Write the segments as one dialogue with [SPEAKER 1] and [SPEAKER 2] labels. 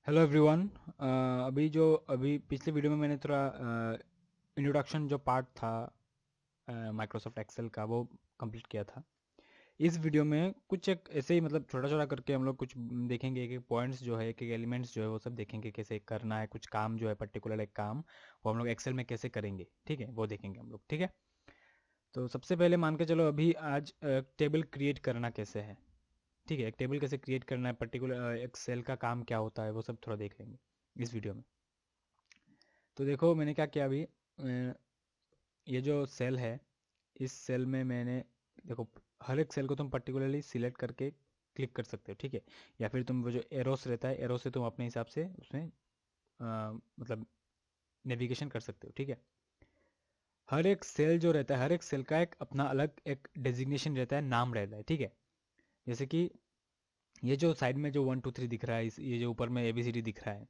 [SPEAKER 1] Hello everyone. अभी पिछले video में मैंने थोड़ा इंट्रोडक्शन जो पार्ट था माइक्रोसॉफ्ट एक्सेल का वो कंप्लीट किया था। इस वीडियो में कुछ एक ऐसे ही मतलब छोटा छोटा करके हम लोग कुछ देखेंगे कि पॉइंट्स जो है एक एलिमेंट्स जो है वो सब देखेंगे कैसे करना है, कुछ काम जो है पर्टिकुलर एक काम वो हम लोग एक्सेल में कैसे करेंगे। ठीक है, वो देखेंगे हम लोग। ठीक है, तो सबसे पहले मान के चलो अभी आज टेबल क्रिएट करना कैसे है। ठीक है, एक टेबल कैसे क्रिएट करना है, पर्टिकुलर एक्सेल का काम क्या होता है, वो सब थोड़ा देख लेंगे इस वीडियो में। तो देखो मैंने क्या किया अभी। ये जो सेल है, इस सेल में मैंने, देखो, हर एक सेल को तुम पर्टिकुलरली सिलेक्ट करके क्लिक कर सकते हो। ठीक है, या फिर तुम वो जो एरोस रहता है, एरो से तुम अपने हिसाब से उसमें मतलब नेविगेशन कर सकते हो। ठीक है, हर एक सेल जो रहता है, हर एक सेल का एक अपना अलग एक डेजिग्नेशन रहता है, नाम रहता है। ठीक है, जैसे कि ये जो साइड में जो 1 2 3 दिख रहा है, ये जो ऊपर में ABCD दिख रहा है,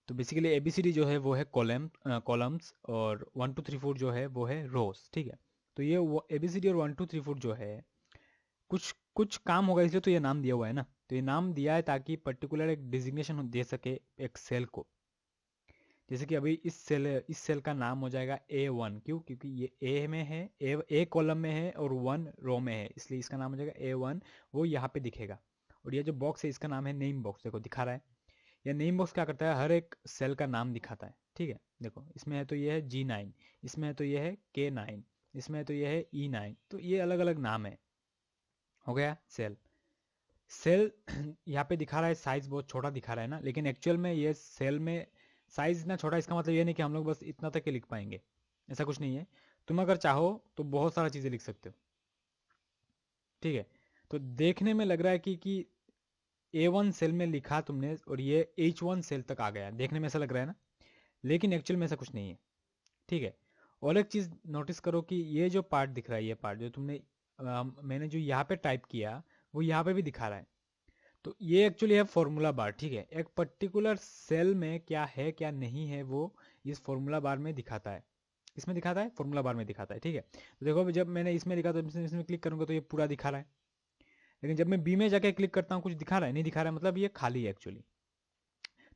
[SPEAKER 1] तो बेसिकली ABCD जो है वो है कॉलम्स, और 1 2 3 4 जो है वो है रोज। ठीक है, तो ये ABCD और 1 2 3 4 जो है कुछ कुछ काम होगा, इसलिए तो ये नाम दिया हुआ है ना। तो ये नाम दिया है ताकि पर्टिकुलर एक डिजिग्नेशन दे सके एक सेल को। जैसे कि अभी इस सेल का नाम हो जाएगा A1। क्यों? क्योंकि ये ए में है, ए कॉलम में है और 1 रो में है, इसलिए इसका नाम हो जाएगा A1। वो यहाँ पे दिखेगा। और ये जो बॉक्स है इसका नाम है नेम बॉक्स। देखो दिखा रहा है, यह नेम बॉक्स क्या करता है, हर एक सेल का नाम दिखाता है। ठीक है, देखो इसमें है तो ये है G9, इसमें है तो ये है K9, इसमें है तो ये है E9, तो ये अलग अलग नाम है। हो गया सेल। सेल यहाँ पे दिखा रहा है साइज बहुत छोटा दिखा रहा है ना, लेकिन एक्चुअल में ये सेल में साइज इतना छोटा, इसका मतलब ये नहीं कि हम लोग बस इतना तक के लिख पाएंगे। ऐसा कुछ नहीं है, तुम अगर चाहो तो बहुत सारा चीज़ें लिख सकते हो। ठीक है, तो देखने में लग रहा है कि A1 सेल में लिखा तुमने और ये H1 सेल तक आ गया, देखने में ऐसा लग रहा है ना, लेकिन एक्चुअल में ऐसा कुछ नहीं है। ठीक है, और एक चीज़ नोटिस करो कि ये जो पार्ट दिख रहा है, ये पार्ट जो तुमने मैंने जो यहाँ पे टाइप किया वो यहाँ पे भी दिखा रहा है। तो ये एक्चुअली है फॉर्मूला बार। ठीक है, एक पर्टिकुलर सेल में क्या है क्या नहीं है वो इस फॉर्मूला बार में दिखाता है। इसमें दिखाता है, फॉर्मूला बार में दिखाता है। ठीक है, तो देखो जब मैंने इसमें लिखा तो इसमें क्लिक करूंगा तो ये पूरा दिखा रहा है, लेकिन जब मैं बी में जाके क्लिक करता हूँ कुछ दिखा रहा है, नहीं दिखा रहा है, मतलब ये खाली है एक्चुअली।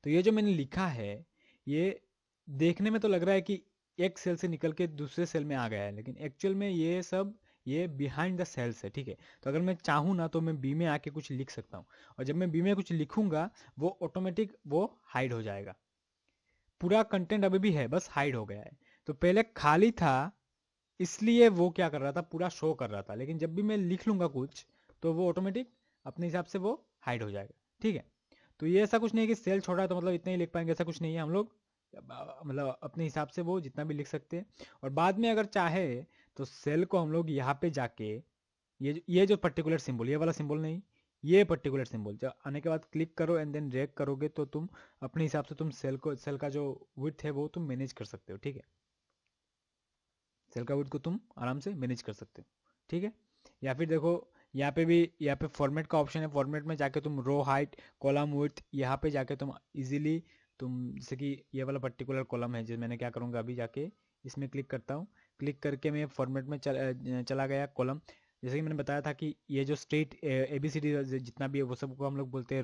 [SPEAKER 1] तो ये जो मैंने लिखा है, ये देखने में तो लग रहा है कि एक सेल से निकल के दूसरे सेल में आ गया है, लेकिन एक्चुअल में ये सब ये बिहाइंड द सेल्स है। ठीक है, तो अगर मैं चाहूँ ना तो मैं बी में आके कुछ लिख सकता हूँ, और जब मैं बी में कुछ लिखूंगा वो ऑटोमेटिक वो हाइड हो जाएगा। पूरा कंटेंट अभी भी है, बस हाइड हो गया है। तो पहले खाली था, इसलिए वो क्या कर रहा था, पूरा शो कर रहा था, लेकिन जब भी मैं लिख लूंगा कुछ तो वो ऑटोमेटिक अपने हिसाब से वो हाइड हो जाएगा। ठीक है, तो ये ऐसा कुछ नहीं है कि सेल छोटा है तो मतलब इतना ही लिख पाएंगे, ऐसा कुछ नहीं है। हम लोग मतलब अपने हिसाब से वो जितना भी लिख सकते हैं। और बाद में अगर चाहे तो सेल को हम लोग यहाँ पे जाके ये जो पर्टिकुलर सिंबल, ये वाला सिंबल नहीं, ये पर्टिकुलर सिंबल जब आने के बाद क्लिक करो एंड देन ड्रैग करोगे तो तुम अपने हिसाब से तुम सेल का जो विड्थ है वो तुम मैनेज कर सकते हो। ठीक है, सेल का विड्थ को तुम आराम से मैनेज कर सकते हो। ठीक है, या फिर देखो यहाँ पे भी, यहाँ पे फॉर्मेट का ऑप्शन है, फॉर्मेट में जाके तुम रो हाइट, कॉलम विड्थ, यहाँ पे जाके तुम इजीली तुम, जैसे कि ये वाला पर्टिकुलर कॉलम है, जो मैंने क्या करूँगा अभी जाके इसमें क्लिक करता हूँ, क्लिक करके मैं फॉर्मेट में चला गया कॉलम। जैसे कि मैंने बताया था कि ये जो स्ट्रेट ABCD जितना भी है वो सबको हम लोग बोलते हैं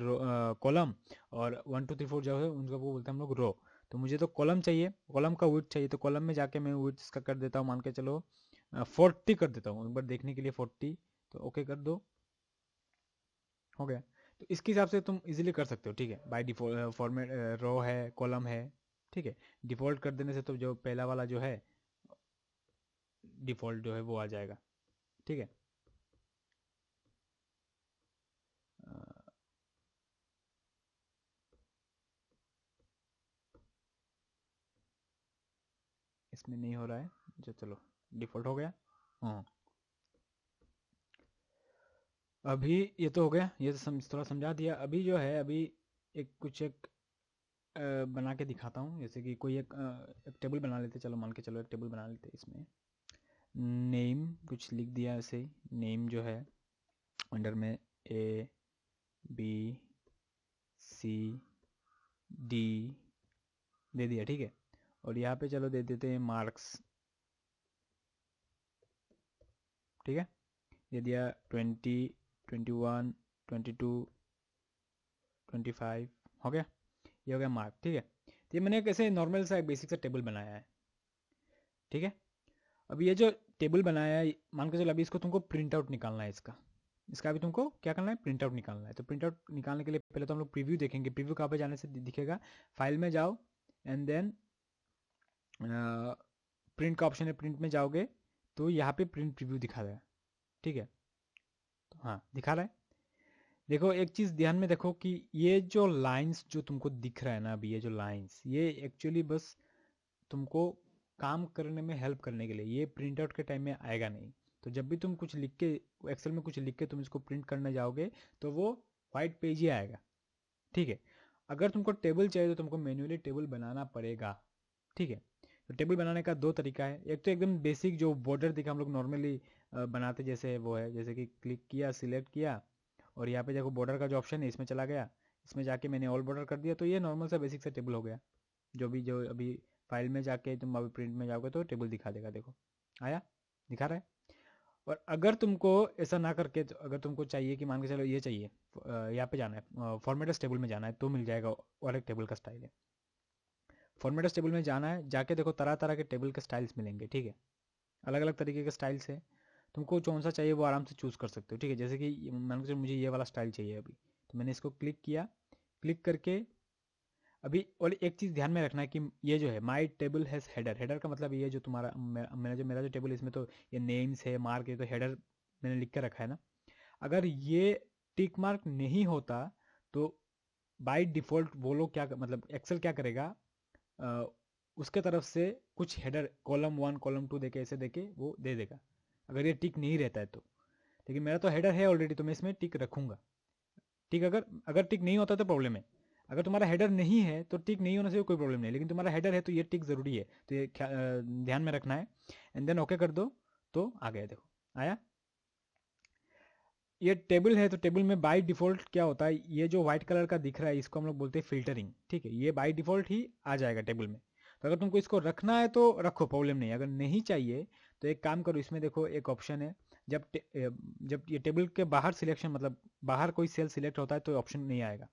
[SPEAKER 1] कॉलम, और 1 2 3 4 जो है उनको वो बोलते हैं हम लोग रो। तो मुझे तो कॉलम चाहिए, कॉलम का विड्थ चाहिए, तो कॉलम में जाके मैं विड्थ इसका कर देता हूँ, मान के चलो 40 कर देता हूँ एक बार देखने के लिए, 40। तो ओके कर दो, हो गया। तो इसके हिसाब से तुम इजीली कर सकते हो। ठीक है, बाय डिफॉल्ट फॉर्मेट रो है, कॉलम है। ठीक है, डिफॉल्ट कर देने से तो जो पहला वाला जो है डिफॉल्ट जो है वो आ जाएगा। ठीक है, अ, इसमें नहीं हो रहा है, जो चलो डिफॉल्ट हो गया। हाँ, अभी ये तो हो गया, ये तो थोड़ा समझा दिया। अभी जो है अभी एक कुछ एक बना के दिखाता हूँ। जैसे कि कोई एक टेबल बना लेते, चलो मान के चलो एक टेबल बना लेते, इसमें नेम कुछ लिख दिया ऐसे ही। नेम जो है अंडर में ABCD दे दिया। ठीक है, और यहाँ पे चलो दे देते हैं मार्क्स। ठीक है, दे दिया 20, 21, 22, 25, हो गया, ये हो गया मार्क। ठीक है, तो ये मैंने एक ऐसे नॉर्मल सा एक बेसिक सा टेबल बनाया है। ठीक है, अब ये जो टेबल बनाया है, मान के चलो अभी इसको तुमको प्रिंट आउट निकालना है इसका। इसका अभी तुमको क्या करना है, प्रिंट आउट निकालना है। तो प्रिंट आउट निकालने के लिए पहले तो हम लोग प्रीव्यू देखेंगे। प्रीव्यू कहाँ पे जाने से दिखेगा, फाइल में जाओ एंड देन प्रिंट का ऑप्शन है, प्रिंट में जाओगे तो यहाँ पे प्रिंट प्रीव्यू दिखा रहा है। ठीक है, तो हाँ दिखा रहा है। देखो एक चीज़ ध्यान में देखो कि ये जो लाइंस जो तुमको दिख रहा है ना अभी, ये जो लाइंस, ये एक्चुअली बस तुमको काम करने में हेल्प करने के लिए, ये प्रिंट आउट के टाइम में आएगा नहीं। तो जब भी तुम कुछ लिख के, एक्सेल में कुछ लिख के तुम इसको प्रिंट करने जाओगे तो वो वाइट पेज ही आएगा। ठीक है, अगर तुमको टेबल चाहिए तो तुमको मैन्युअली टेबल बनाना पड़ेगा। ठीक है, तो टेबल बनाने का दो तरीका है। एक तो एकदम बेसिक जो बॉर्डर दिखा हम लोग नॉर्मली बनाते जैसे वो है, जैसे कि क्लिक किया, सिलेक्ट किया और यहाँ पे देखो बॉर्डर का जो ऑप्शन है इसमें चला गया, इसमें जाके मैंने ऑल बॉर्डर कर दिया, तो ये नॉर्मल सा बेसिक सा टेबल हो गया। जो अभी फाइल में जाके तुम अभी प्रिंट में जाओगे तो टेबल दिखा देगा। देखो आया, दिखा रहा है। और अगर तुमको ऐसा ना करके, तो अगर तुमको चाहिए कि मान के चलो ये चाहिए, यहाँ पे जाना है फॉर्मेटस टेबल में जाना है, तो मिल जाएगा, और एक टेबल का स्टाइल है। फॉर्मेटस टेबल में जाना है, जाके देखो तरह तरह के टेबल के स्टाइल्स मिलेंगे। ठीक है, अलग अलग तरीके के स्टाइल्स है, तुमको कौन सा चाहिए वो आराम से चूज़ कर सकते हो। ठीक है, जैसे कि मान के चलो मुझे ये वाला स्टाइल चाहिए अभी, तो मैंने इसको क्लिक किया, क्लिक करके अभी, और एक चीज़ ध्यान में रखना है कि ये जो है माई टेबल हैज़ हेडर, हेडर का मतलब ये जो तुम्हारा मेरा जो टेबल, इसमें तो ये नेम्स है, मार्क है, तो हेडर मैंने लिख के रखा है ना। अगर ये टिक मार्क नहीं होता तो बाय डिफ़ॉल्ट वो लोग क्या मतलब एक्सेल क्या करेगा, अ, उसके तरफ से कुछ हेडर कॉलम 1 कॉलम 2 देके ऐसे देके वो दे देगा, अगर ये टिक नहीं रहता है तो। लेकिन मेरा तो हेडर है ऑलरेडी, तो मैं इसमें टिक रखूंगा। टिक अगर अगर टिक नहीं होता तो प्रॉब्लम है। अगर तुम्हारा हेडर नहीं है तो टिक नहीं होने से कोई प्रॉब्लम नहीं, लेकिन तुम्हारा हेडर है तो ये टिक ज़रूरी है, तो ये ध्यान में रखना है। एंड देन ओके कर दो, तो आ गया। देखो आया, ये टेबल है, तो टेबल में बाय डिफ़ॉल्ट क्या होता है, ये जो व्हाइट कलर का दिख रहा है इसको हम लोग बोलते हैं फिल्टरिंग। ठीक है, ये बाय डिफ़ॉल्ट ही आ जाएगा टेबल में। तो अगर तुमको इसको रखना है तो रखो, प्रॉब्लम नहीं है। अगर नहीं चाहिए तो एक काम करो, इसमें देखो एक ऑप्शन है, जब ये टेबल के बाहर सिलेक्शन, मतलब बाहर कोई सेल सिलेक्ट होता है तो ऑप्शन नहीं आएगा।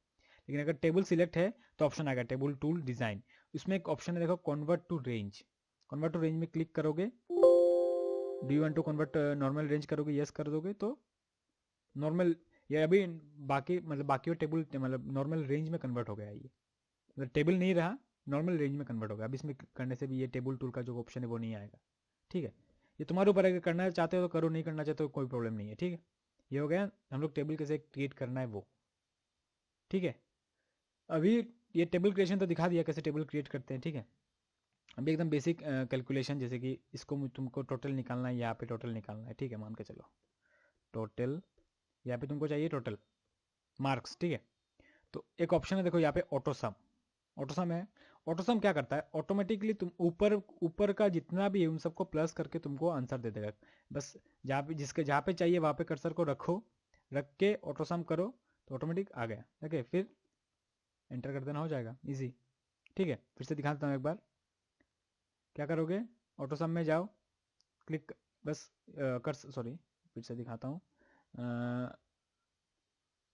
[SPEAKER 1] लेकिन अगर टेबल सिलेक्ट है तो ऑप्शन आएगा, टेबल टूल डिज़ाइन। इसमें एक ऑप्शन है देखो, convert to range. Convert to range में क्लिक करोगे, do you want to convert normal range करोगे, यस कर दोगे तो नॉर्मल, ये अभी बाकी मतलब बाकी टेबल मतलब नॉर्मल रेंज में कन्वर्ट हो गया है ये, मतलब टेबल नहीं रहा, नॉर्मल रेंज में कन्वर्ट हो गया। अब इसमें करने से भी ये टेबल टूल का जो ऑप्शन है वो नहीं आएगा। ठीक है, ये तुम्हारे ऊपर है, करना चाहते हो तो करो, नहीं करना चाहते हो कोई प्रॉब्लम नहीं है। ठीक है, ये हो गया हम लोग टेबल कैसे क्रिएट करना है वो। ठीक है, अभी ये टेबल क्रिएशन तो दिखा दिया कैसे टेबल क्रिएट करते हैं। ठीक है, अभी एकदम बेसिक कैलकुलेशन, जैसे कि इसको तुमको टोटल निकालना है, यहाँ पे टोटल निकालना है। ठीक है, मान के चलो टोटल, यहाँ पे तुमको चाहिए टोटल मार्क्स। ठीक है, तो एक ऑप्शन है देखो यहाँ पे, ऑटो सम। ऑटो सम है, ऑटो सम क्या करता है, ऑटोमेटिकली तुम ऊपर ऊपर का जितना भी है उन सबको प्लस करके तुमको आंसर दे देगा। बस जहाँ पे जहाँ पे चाहिए वहाँ पे कर्सर को रखो, रख के ऑटो सम करो तो ऑटोमेटिक आ गया। ओके, फिर एंटर कर देना, हो जाएगा इजी। ठीक है, फिर से दिखा देता हूँ एक बार, क्या करोगे, ऑटो सम में जाओ, क्लिक, बस कर सॉरी फिर से दिखाता हूँ,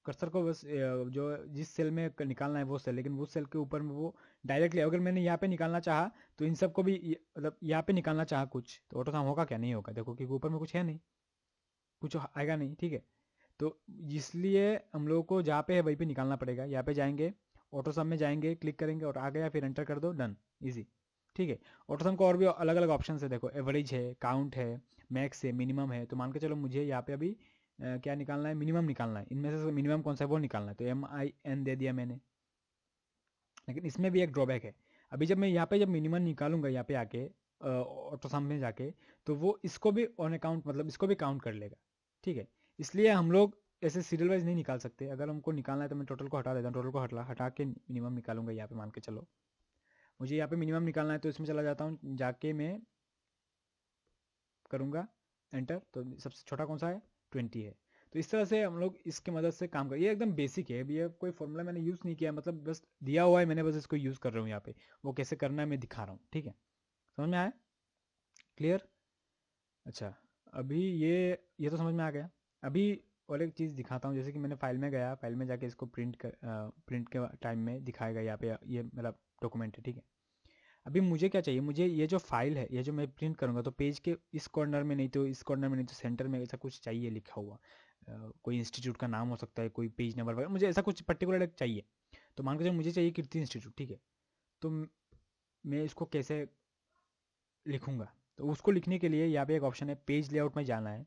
[SPEAKER 1] कर्सर को बस जो जिस सेल में निकालना है वो सेल, लेकिन वो सेल के ऊपर में वो डायरेक्टली, अगर मैंने यहाँ पे निकालना चाहा तो इन सबको भी मतलब यहाँ पे निकालना चाहा कुछ, तो ऑटो सम होगा क्या, नहीं होगा। देखो कि ऊपर में कुछ है नहीं, कुछ आएगा नहीं। ठीक है, तो इसलिए हम लोगों को जहाँ पे है वहीं पे निकालना पड़ेगा। यहाँ पे जाएंगे, ऑटो सम में जाएंगे, क्लिक करेंगे और आ गया, फिर एंटर कर दो, डन, इजी। ठीक है, ऑटो सम को और भी अलग अलग ऑप्शन है, देखो एवरेज है, काउंट है, मैक्स है, मिनिमम है। तो मान के चलो मुझे यहाँ पे अभी क्या निकालना है, मिनिमम निकालना है, इनमें से मिनिमम कौन सा है वो निकालना है, तो MIN दे दिया मैंने। लेकिन इसमें भी एक ड्रॉबैक है, अभी जब मैं यहाँ पे जब मिनिमम निकालूंगा यहाँ पे आके ऑटो सम में जाके, तो वो इसको भी ऑन अकाउंट, मतलब इसको भी काउंट कर लेगा। ठीक है, इसलिए हम लोग ऐसे सीरियल वाइज नहीं निकाल सकते। अगर हमको निकालना है तो मैं टोटल को हटा देता हूँ, टोटल को हटा के मिनिमम निकालूंगा यहाँ पे। मान के चलो मुझे यहाँ पे मिनिमम निकालना है, तो इसमें चला जाता हूँ, जाके मैं करूँगा एंटर, तो सबसे छोटा कौन सा है, 20 है। तो इस तरह से हम लोग इसकी मदद से काम कर, ये एकदम बेसिक है, ये कोई फॉर्मूला मैंने यूज़ नहीं किया, मतलब बस दिया हुआ है, मैंने बस इसको यूज़ कर रहा हूँ यहाँ पे, वो कैसे करना है मैं दिखा रहा हूँ। ठीक है, समझ में आया, क्लियर। अच्छा, अभी ये तो समझ में आ गया। अभी और एक चीज़ दिखाता हूँ, जैसे कि मैंने फाइल में गया, फाइल में जाके इसको प्रिंट के टाइम में दिखाएगा यहाँ पे, ये मेरा डॉक्यूमेंट है, ठीक है। अभी मुझे क्या चाहिए, मुझे ये जो फाइल है, ये जो मैं प्रिंट करूँगा, तो पेज के इस कॉर्नर में नहीं तो इस कॉर्नर में नहीं तो सेंटर में ऐसा कुछ चाहिए लिखा हुआ। कोई इंस्टीट्यूट का नाम हो सकता है, कोई पेज नंबर वगैरह, मुझे ऐसा कुछ पर्टिकुलर चाहिए। तो मान के चलो मुझे चाहिए कीर्ति इंस्टीट्यूट, ठीक है। तो मैं इसको कैसे लिखूंगा, तो उसको लिखने के लिए यहाँ पे एक ऑप्शन है, पेज लेआउट में जाना है।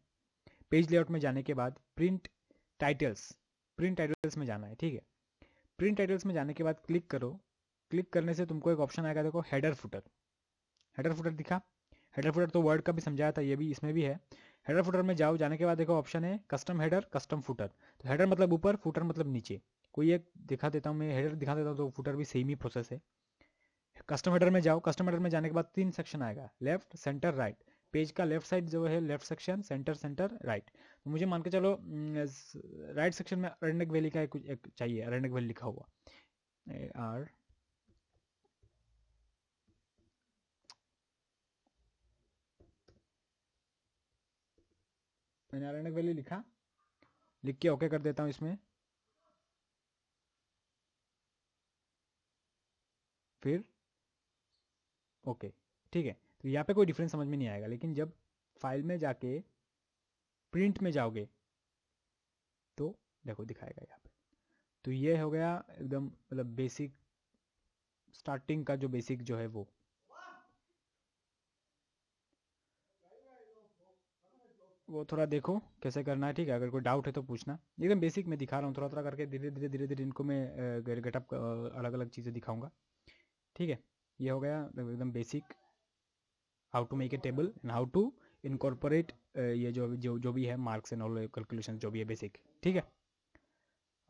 [SPEAKER 1] पेज लेआउट में जाने के बाद प्रिंट टाइटल्स में जाना है, ठीक है। प्रिंट टाइटल्स में जाने के बाद क्लिक करो। क्लिक करने से तुमको एक ऑप्शन आएगा, देखो हेडर फुटर। हेडर फुटर दिखा। हेडर फुटर तो वर्ड का भी समझाया था, ये भी इसमें भी है। हेडर फुटर में जाओ, जाने के बाद देखो ऑप्शन है कस्टम हेडर, कस्टम फुटर। तो हेडर मतलब ऊपर, फुटर मतलब नीचे। कोई एक दिखा देता हूँ मैं, हेडर दिखा देता हूँ, तो फुटर भी सेम ही प्रोसेस है। कस्टम हेडर में जाओ। कस्टम हेडर में जाने के बाद 3 सेक्शन आएगा, लेफ्ट सेंटर राइट। पेज का लेफ्ट साइड जो है left section, centre centre right. तो मुझे मान के चलो राइट सेक्शन में अरण्यक वैली का कुछ एक चाहिए, अरण्यक वैली लिखा हुआ आर। मैंने अरण्यक वैली लिखा, लिख के ओके कर देता हूँ इसमें। फिर ओके, ठीक है। तो यहाँ पे कोई डिफरेंस समझ में नहीं आएगा, लेकिन जब फाइल में जाके प्रिंट में जाओगे तो देखो दिखाएगा यहाँ पे। तो ये हो गया एकदम, मतलब बेसिक, स्टार्टिंग का जो बेसिक जो है वो थोड़ा देखो कैसे करना है, ठीक है। अगर कोई डाउट है तो पूछना। एकदम बेसिक मैं दिखा रहा हूँ, थोड़ा थोड़ा करके धीरे धीरे धीरे धीरे इनको मैं गेटअप अलग अलग चीज़ें दिखाऊंगा, ठीक है। ये हो गया एकदम basic, how to make a table and how to incorporate ये जो जो जो भी है मार्क्स एंड ऑल कैलकुलेशन जो भी है बेसिक, ठीक है।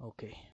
[SPEAKER 1] ओके।